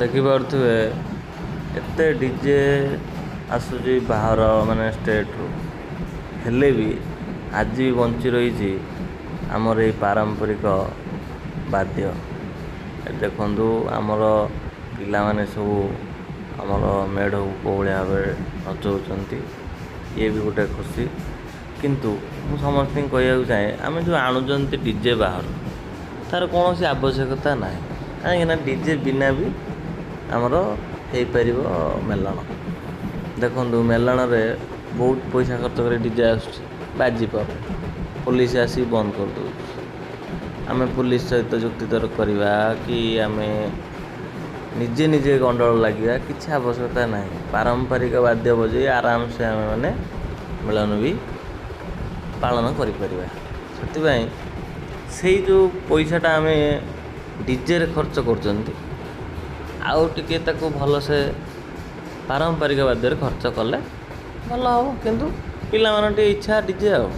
ଦେଖିପାରୁଥିବେ ଏତେ ଡିଜେ ଆସୁଛି ବାହାର ମାନେ ଷ୍ଟେଟ୍ରୁ, ହେଲେ ବି ଆଜି ବି ବଞ୍ଚି ରହିଛି ଆମର ଏଇ ପାରମ୍ପରିକ ବାଦ୍ୟ। ଦେଖନ୍ତୁ ଆମର ପିଲାମାନେ ସବୁ ଆମର ମେଢ଼କୁ କୋଉଭଳିଆ ଭାବରେ ନଚଉଛନ୍ତି, ଇଏ ବି ଗୋଟେ ଖୁସି। କିନ୍ତୁ ମୁଁ ସମସ୍ତଙ୍କୁ କହିବାକୁ ଚାହେଁ, ଆମେ ଯେଉଁ ଆଣୁଛନ୍ତି ଡିଜେ ବାହାରୁ, ତା'ର କୌଣସି ଆବଶ୍ୟକତା ନାହିଁ। କାହିଁକିନା ଡିଜେ ବିନା ବି ଆମର ହେଇପାରିବ ମେଲଣ। ଦେଖନ୍ତୁ ମେଲଣରେ ବହୁତ ପଇସା ଖର୍ଚ୍ଚ କରି ଡିଜେ ଆସୁଛି, ବାଜି ପାରୁନି, ପୋଲିସ ଆସି ବନ୍ଦ କରିଦେଉଛି। ଆମେ ପୋଲିସ ସହିତ ଯୁକ୍ତିତର୍କ କରିବା କି ଆମେ ନିଜେ ଗଣ୍ଡଗୋଳ ଲାଗିବା କିଛି ଆବଶ୍ୟକତା ନାହିଁ। ପାରମ୍ପରିକ ବାଦ୍ୟ ବଜାଇ ଆରାମସେ ଆମେମାନେ ମେଳନ ବି ପାଳନ କରିପାରିବା। ସେଥିପାଇଁ ସେଇ ଯେଉଁ ପଇସାଟା ଆମେ ଡିଜେରେ ଖର୍ଚ୍ଚ କରୁଛନ୍ତି, ଆଉ ଟିକେ ତାକୁ ଭଲସେ ପାରମ୍ପରିକ ବାଦ୍ୟରେ ଖର୍ଚ୍ଚ କଲେ ଭଲ ହେବ। କିନ୍ତୁ ପିଲାମାନଙ୍କ ଟିକେ ଇଚ୍ଛା ଡିଜେ ଆଉ